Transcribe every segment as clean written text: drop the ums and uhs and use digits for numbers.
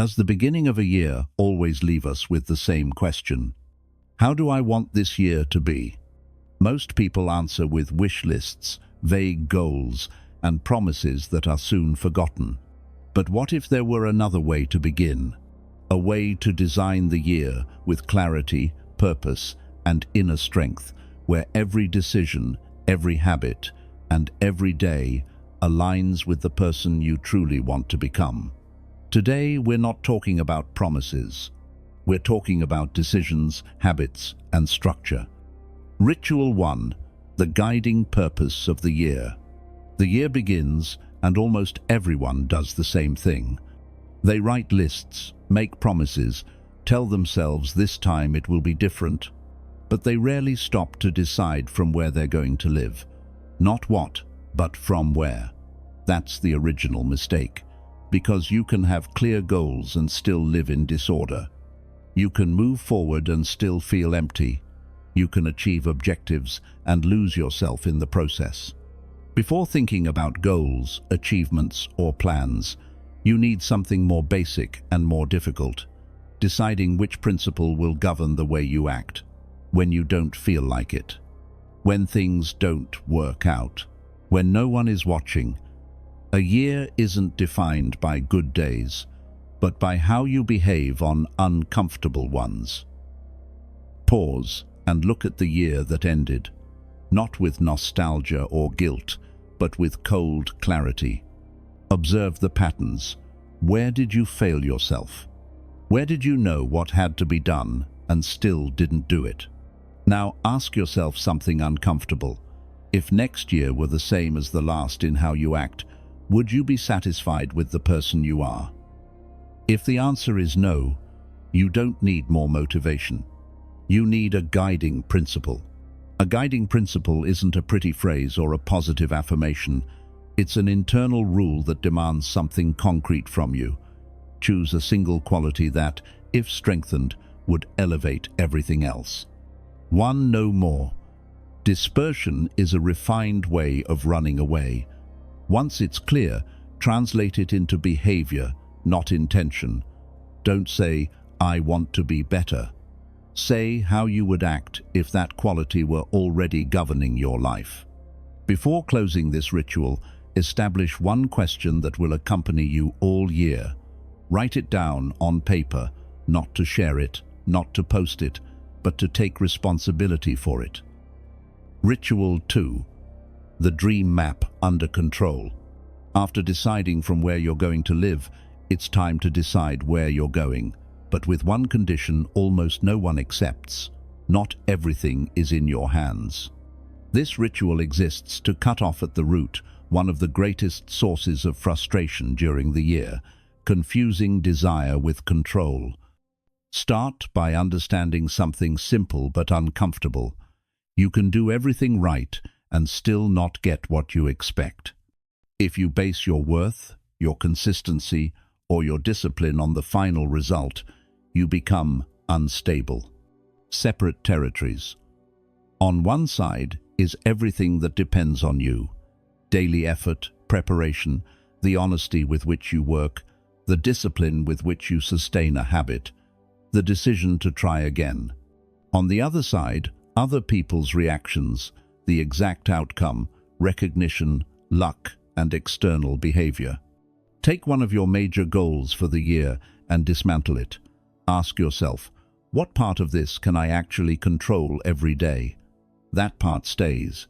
Does the beginning of a year always leave us with the same question? How do I want this year to be? Most people answer with wish lists, vague goals, and promises that are soon forgotten. But what if there were another way to begin? A way to design the year with clarity, purpose, and inner strength, where every decision, every habit, and every day aligns with the person you truly want to become. Today, we're not talking about promises. We're talking about decisions, habits, and structure. Ritual 1. The guiding purpose of the year. The year begins, and almost everyone does the same thing. They write lists, make promises, tell themselves this time it will be different. But they rarely stop to decide from where they're going to live. Not what, but from where. That's the original mistake. Because you can have clear goals and still live in disorder. You can move forward and still feel empty. You can achieve objectives and lose yourself in the process. Before thinking about goals, achievements, or plans, you need something more basic and more difficult. Deciding which principle will govern the way you act when you don't feel like it. When things don't work out. When no one is watching. A year isn't defined by good days, but by how you behave on uncomfortable ones. Pause and look at the year that ended, not with nostalgia or guilt, but with cold clarity. Observe the patterns. Where did you fail yourself? Where did you know what had to be done and still didn't do it? Now ask yourself something uncomfortable. If next year were the same as the last in how you act, would you be satisfied with the person you are? If the answer is no, you don't need more motivation. You need a guiding principle. A guiding principle isn't a pretty phrase or a positive affirmation. It's an internal rule that demands something concrete from you. Choose a single quality that, if strengthened, would elevate everything else. 1. No more. Dispersion is a refined way of running away. Once it's clear, translate it into behavior, not intention. Don't say, I want to be better. Say how you would act if that quality were already governing your life. Before closing this ritual, establish one question that will accompany you all year. Write it down on paper, not to share it, not to post it, but to take responsibility for it. Ritual 2. The dream map under control. After deciding from where you're going to live, it's time to decide where you're going. But with one condition almost no one accepts: not everything is in your hands. This ritual exists to cut off at the root one of the greatest sources of frustration during the year: confusing desire with control. Start by understanding something simple but uncomfortable. You can do everything right and still not get what you expect. If you base your worth, your consistency, or your discipline on the final result, you become unstable. Separate territories. On one side is everything that depends on you: daily effort, preparation, the honesty with which you work, the discipline with which you sustain a habit, the decision to try again. On the other side, other people's reactions, the exact outcome, recognition, luck, and external behavior. Take one of your major goals for the year and dismantle it. Ask yourself, what part of this can I actually control every day? That part stays.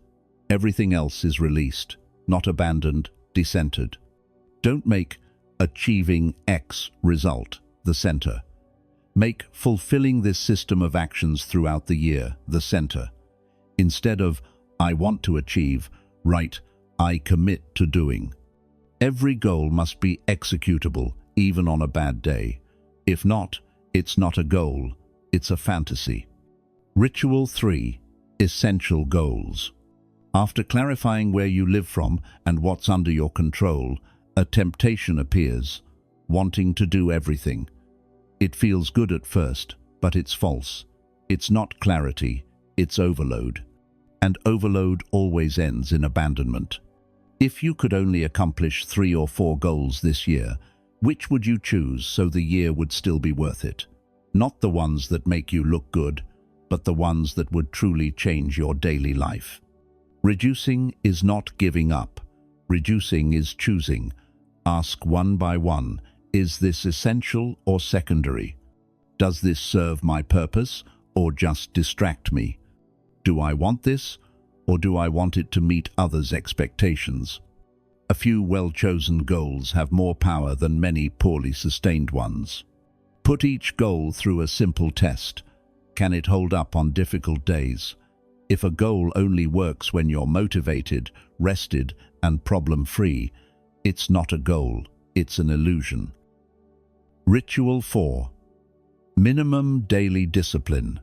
Everything else is released, not abandoned, decentered. Don't make achieving X result the center. Make fulfilling this system of actions throughout the year the center. Instead of I want to achieve, write I commit to doing. Every goal must be executable, even on a bad day. If not, it's not a goal, it's a fantasy. Ritual 3. Essential goals. After clarifying where you live from and what's under your control, a temptation appears, wanting to do everything. It feels good at first, but it's false. It's not clarity, it's overload. And overload always ends in abandonment. If you could only accomplish 3 or 4 goals this year, Which would you choose so the year would still be worth it? Not the ones that make you look good, but the ones that would truly change your daily life. Reducing is not giving up. Reducing is choosing. Ask one by one, is this essential or secondary? Does this serve my purpose or just distract me? Do I want this or do I want it to meet others' expectations? A few well-chosen goals have more power than many poorly sustained ones. Put each goal through a simple test. Can it hold up on difficult days? If a goal only works when you're motivated, rested, and problem-free, it's not a goal, it's an illusion. Ritual 4. Minimum daily discipline.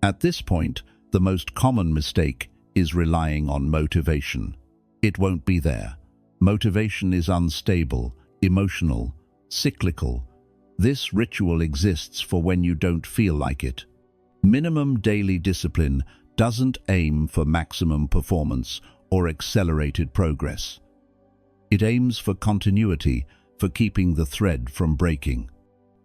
At this point, the most common mistake is relying on motivation. It won't be there. Motivation is unstable, emotional, cyclical. This ritual exists for when you don't feel like it. Minimum daily discipline doesn't aim for maximum performance or accelerated progress. It aims for continuity, for keeping the thread from breaking.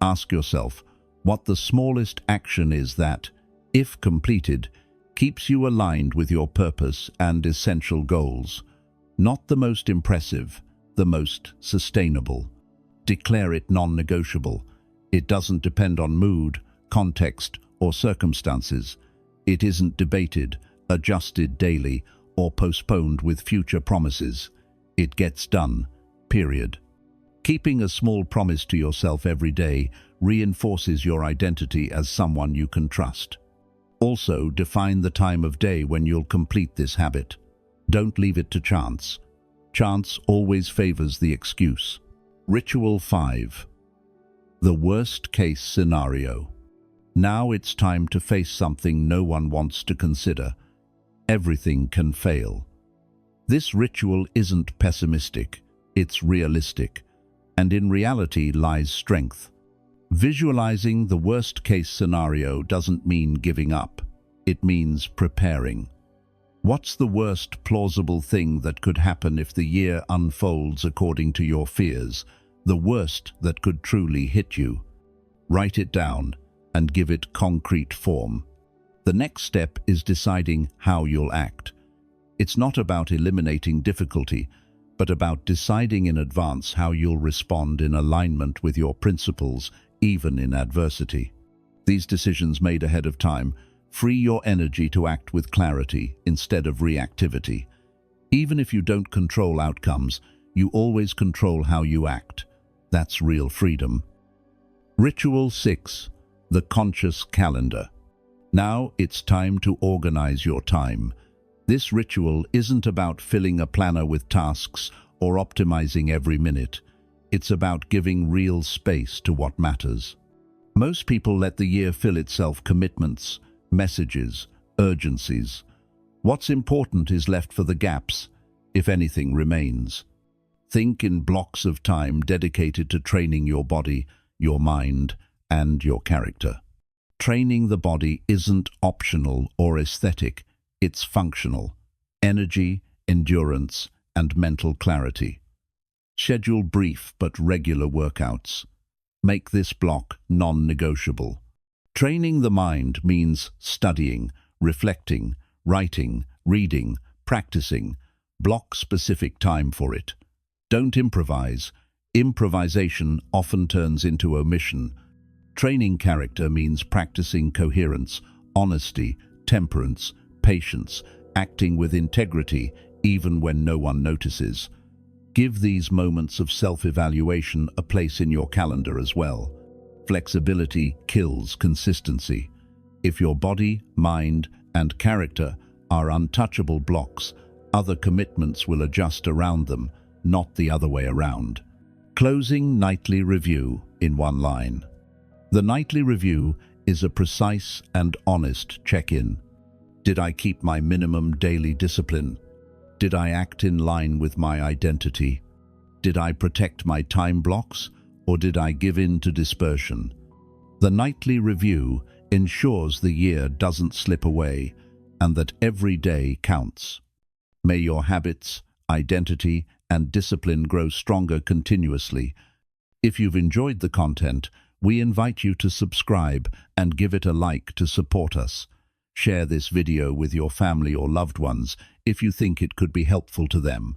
Ask yourself what the smallest action is that, if completed, keeps you aligned with your purpose and essential goals. Not the most impressive, the most sustainable. Declare it non-negotiable. It doesn't depend on mood, context, or circumstances. It isn't debated, adjusted daily, or postponed with future promises. It gets done, period. Keeping a small promise to yourself every day reinforces your identity as someone you can trust. Also, define the time of day when you'll complete this habit. Don't leave it to chance. Chance always favors the excuse. Ritual 5. The worst-case scenario. Now it's time to face something no one wants to consider. Everything can fail. This ritual isn't pessimistic, it's realistic, and in reality lies strength. Visualizing the worst-case scenario doesn't mean giving up. It means preparing. What's the worst plausible thing that could happen if the year unfolds according to your fears? The worst that could truly hit you? Write it down and give it concrete form. The next step is deciding how you'll act. It's not about eliminating difficulty, but about deciding in advance how you'll respond in alignment with your principles, even in adversity. These decisions made ahead of time free your energy to act with clarity instead of reactivity. Even if you don't control outcomes, you always control how you act. That's real freedom. Ritual 6. The conscious calendar. Now it's time to organize your time. This ritual isn't about filling a planner with tasks or optimizing every minute. It's about giving real space to what matters. Most people let the year fill itself commitments, messages, urgencies. What's important is left for the gaps, if anything remains. Think in blocks of time dedicated to training your body, your mind, and your character. Training the body isn't optional or aesthetic, it's functional. Energy, endurance, and mental clarity. Schedule brief but regular workouts. Make this block non-negotiable. Training the mind means studying, reflecting, writing, reading, practicing. Block specific time for it. Don't improvise. Improvisation often turns into omission. Training character means practicing coherence, honesty, temperance, patience, acting with integrity even when no one notices. Give these moments of self-evaluation a place in your calendar as well. Flexibility kills consistency. If your body, mind, and character are untouchable blocks, other commitments will adjust around them, not the other way around. Closing nightly review in one line. The nightly review is a precise and honest check-in. Did I keep my minimum daily discipline? Did I act in line with my identity? Did I protect my time blocks, or did I give in to dispersion? The nightly review ensures the year doesn't slip away and that every day counts. May your habits, identity, and discipline grow stronger continuously. If you've enjoyed the content, we invite you to subscribe and give it a like to support us. Share this video with your family or loved ones if you think it could be helpful to them.